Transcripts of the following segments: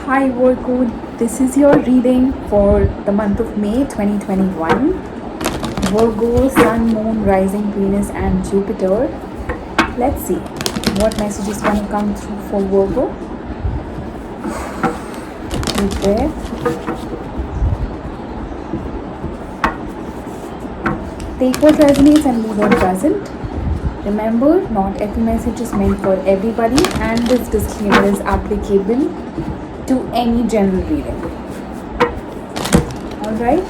Hi Virgo, this is your reading for the month of May 2021. Virgo, Sun, Moon, Rising, Venus, and Jupiter. Let's see what message is going to come through for Virgo. Deep breath. Take what resonates and leave what doesn't. Remember, not every message is meant for everybody, and this disclaimer is applicable to any general reading. Alright?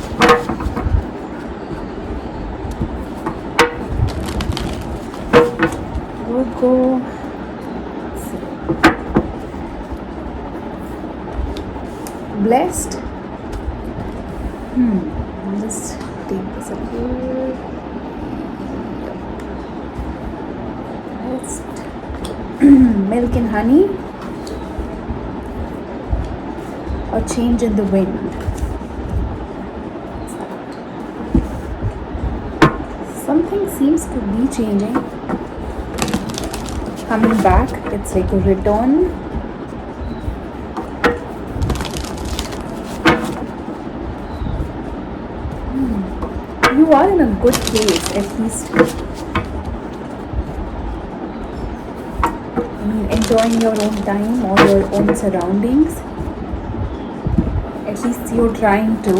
Virgo. Blessed. I'll just take this up here. Blessed. Milk and honey. A change in the wind. Something seems to be changing. Coming back. It's like a return. You are in a good place, at least. Enjoying your own time or your own surroundings. At least you're trying to.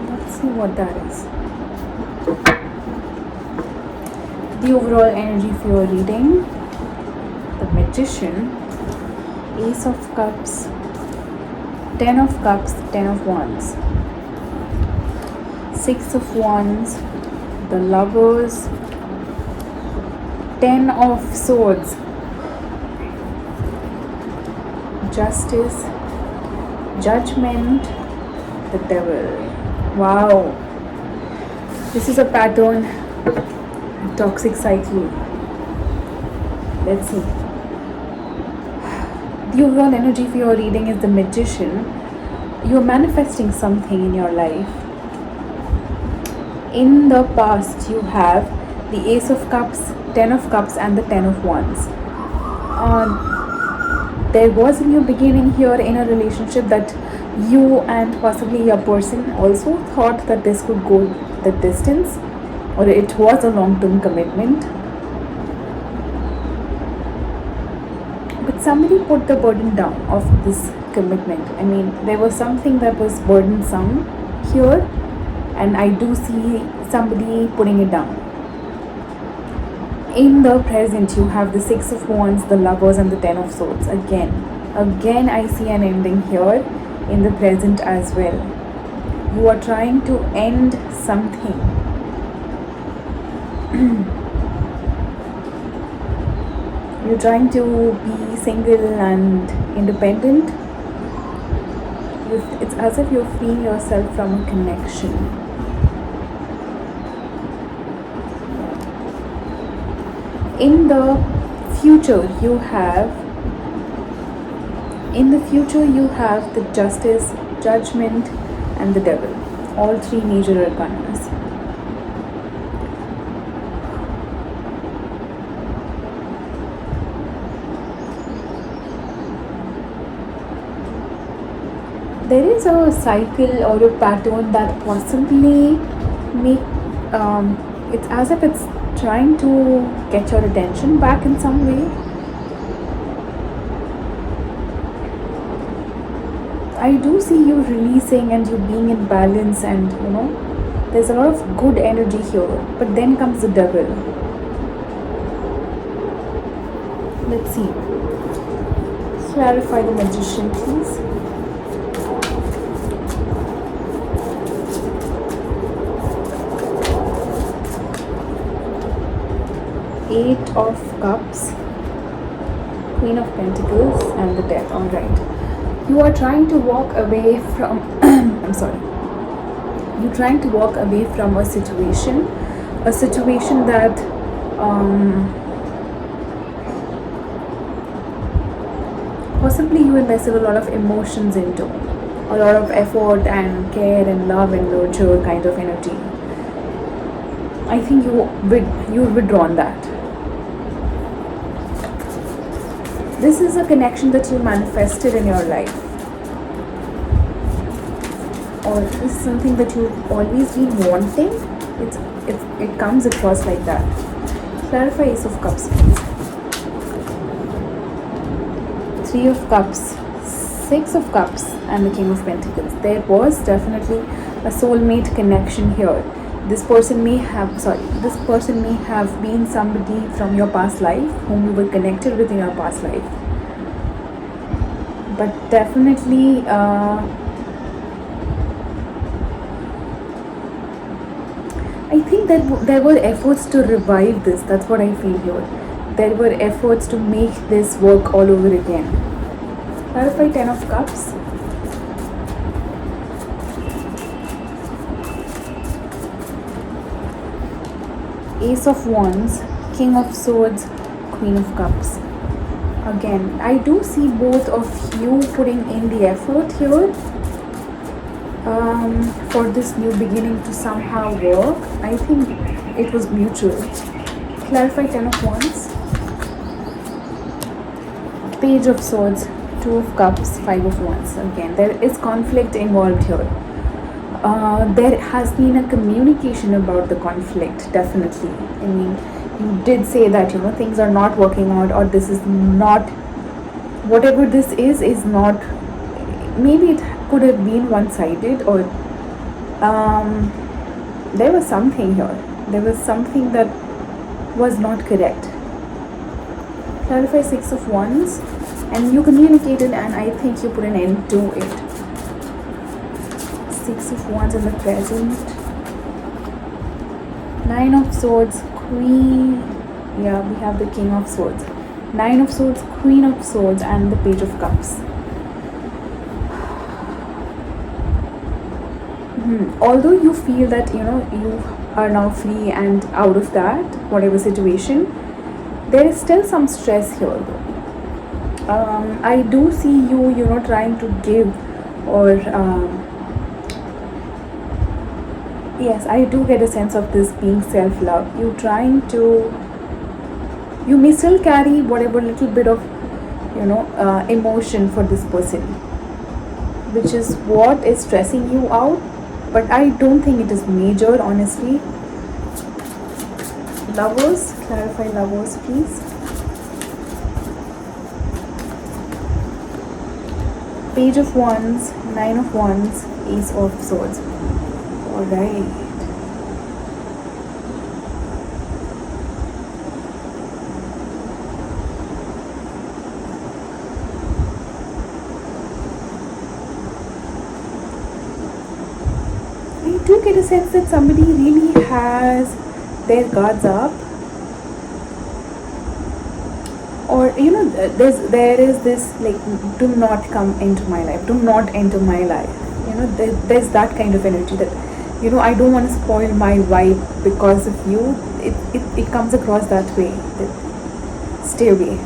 Let's see what that is. The overall energy for your reading. The Magician. Ace of Cups. 10 of Cups. 10 of Wands. 6 of Wands. The Lovers. 10 of Swords. Justice. Judgment. The Devil. Wow. This is a pattern. Toxic cycle. Let's see. The overall energy for your reading is the Magician. You're manifesting something in your life. In the past, you have the Ace of Cups, 10 of Cups, and the 10 of Wands. There was in your beginning here in a relationship that you and possibly your person also thought that this could go the distance, or it was a long-term commitment. But somebody put the burden down of this commitment. There was something that was burdensome here, and I do see somebody putting it down. In the present, you have the 6 of Wands, the Lovers, and the 10 of Swords. Again, I see an ending here in the present as well. You are trying to end something. You're trying to be single and independent. It's as if you're freeing yourself from a connection. In the future, you have the Justice, Judgment, and the Devil. All three major arcanas. There is a cycle or a pattern that possibly it's as if it's trying to get your attention back in some way. I do see you releasing and you being in balance, and there's a lot of good energy here. But then comes the Devil. Let's see. Clarify the Magician, please. Eight of Cups, Queen of Pentacles, and the Death. Alright. You are trying to walk away from You're trying to walk away from a situation that possibly you invested a lot of emotions into, a lot of effort and care and love and nurture kind of energy. I think you've withdrawn that. This is a connection that you manifested in your life, or this is something that you've always been wanting. It comes across like that. Clarify Ace of Cups, please. Three of Cups, Six of Cups, and the King of Pentacles. There was definitely a soulmate connection here. This person may have been somebody from your past life whom you were connected with in your past life. But definitely I think that there were efforts to revive this. That's what I feel here. There were efforts to make this work all over again. Clarify Ten of Cups. Ace of Wands, King of Swords, Queen of Cups. Again, I do see both of you putting in the effort here for this new beginning to somehow work. I think it was mutual. Clarify Ten of Wands. Page of Swords, Two of Cups, Five of Wands. Again, there is conflict involved here. There has been a communication about the conflict, definitely. I mean, you did say that, things are not working out, or this is not, whatever this is not, maybe it could have been one-sided, or there was something here. There was something that was not correct. Clarify Six of Wands. And you communicated, and I think you put an end to it. Six of Wands in the present. Nine of Swords, Queen. Yeah, we have the King of Swords. Nine of Swords, Queen of Swords, and the Page of Cups. Although you feel that, you are now free and out of that, whatever situation, there is still some stress here though. I do see you, trying to give, or yes, I do get a sense of this being self-love. You may still carry whatever little bit of, emotion for this person, which is what is stressing you out, but I don't think it is major, honestly. Lovers, clarify Lovers, please. Page of Wands, Nine of Wands, Ace of Swords. Alright. I do get a sense that somebody really has their guards up, or there is this like, do not come into my life, do not enter my life. There's that kind of energy that I don't want to spoil my vibe because of you. It comes across that way. Stay away.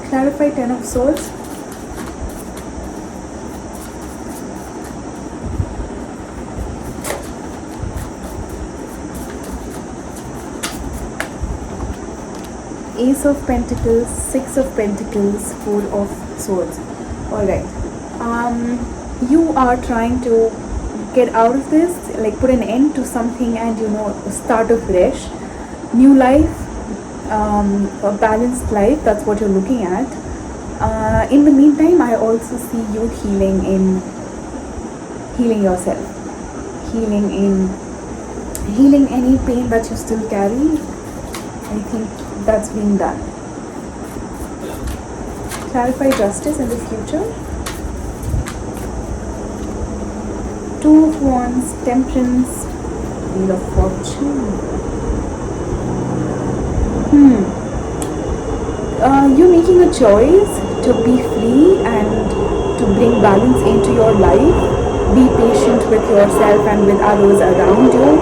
Clarify Ten of Swords. Ace of Pentacles, Six of Pentacles, Four of Swords. Alright. You are trying to get out of this, like put an end to something and start afresh. New life, a balanced life, that's what you're looking at. In the meantime, I also see you healing yourself. Healing any pain that you still carry. I think that's being done. Clarify Justice in the future. Two of Wands, Temperance, Wheel of Fortune. You're making a choice to be free and to bring balance into your life. Be patient with yourself and with others around you.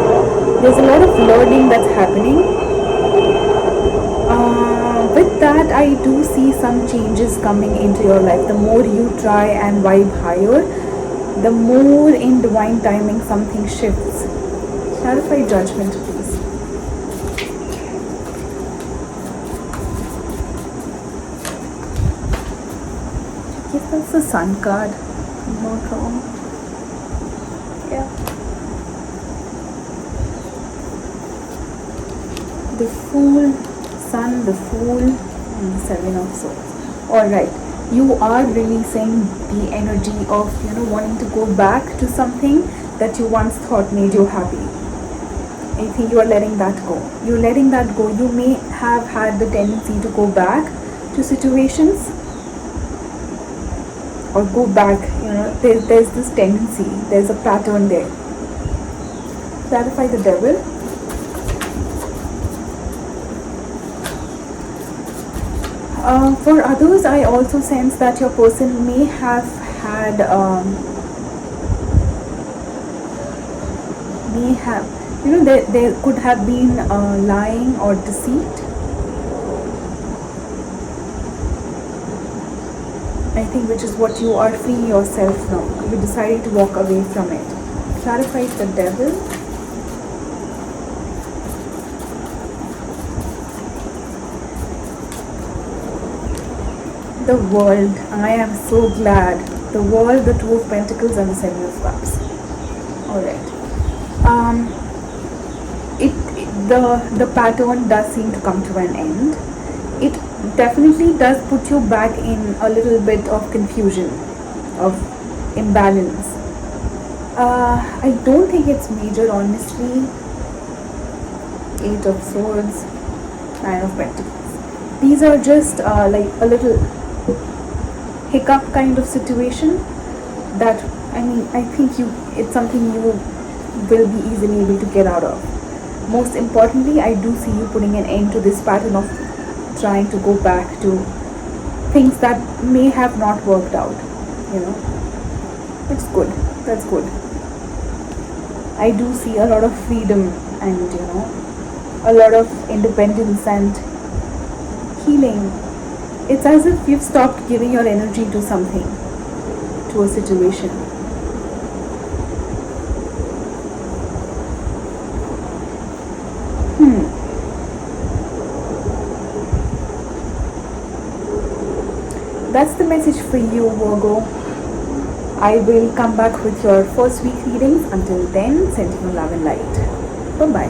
There's a lot of learning that's happening. With that, I do see some changes coming into your life. The more you try and vibe higher, the more in divine timing something shifts. Clarify Judgment, please. That's the Sun card, if I'm not wrong. Yeah. The Fool, Sun, the Fool, and the Seven of Swords. Alright, you are releasing the energy of, wanting to go back to something that you once thought made you happy. I think you are letting that go. You're letting that go. You may have had the tendency to go back to situations or go back, there's this tendency, there's a pattern there. Clarify the Devil. For others, I also sense that your person may have had, there could have been lying or deceit. I think which is what you are freeing yourself from. You decided to walk away from it. Clarify the Devil. The World. I am so glad. The World, the Two of Pentacles, and the Seven of Cups. Alright. The pattern does seem to come to an end. It definitely does put you back in a little bit of confusion, of imbalance. I don't think it's major, honestly. Eight of Swords, Nine of Pentacles. These are just like a little hiccup kind of situation that, I think it's something you will be easily able to get out of. Most importantly, I do see you putting an end to this pattern of trying to go back to things that may have not worked out, It's good. That's good. I do see a lot of freedom and, a lot of independence and healing. It's as if you've stopped giving your energy to something, to a situation. That's the message for you, Virgo. I will come back with your first week readings. Until then, sending you love and light. Bye-bye.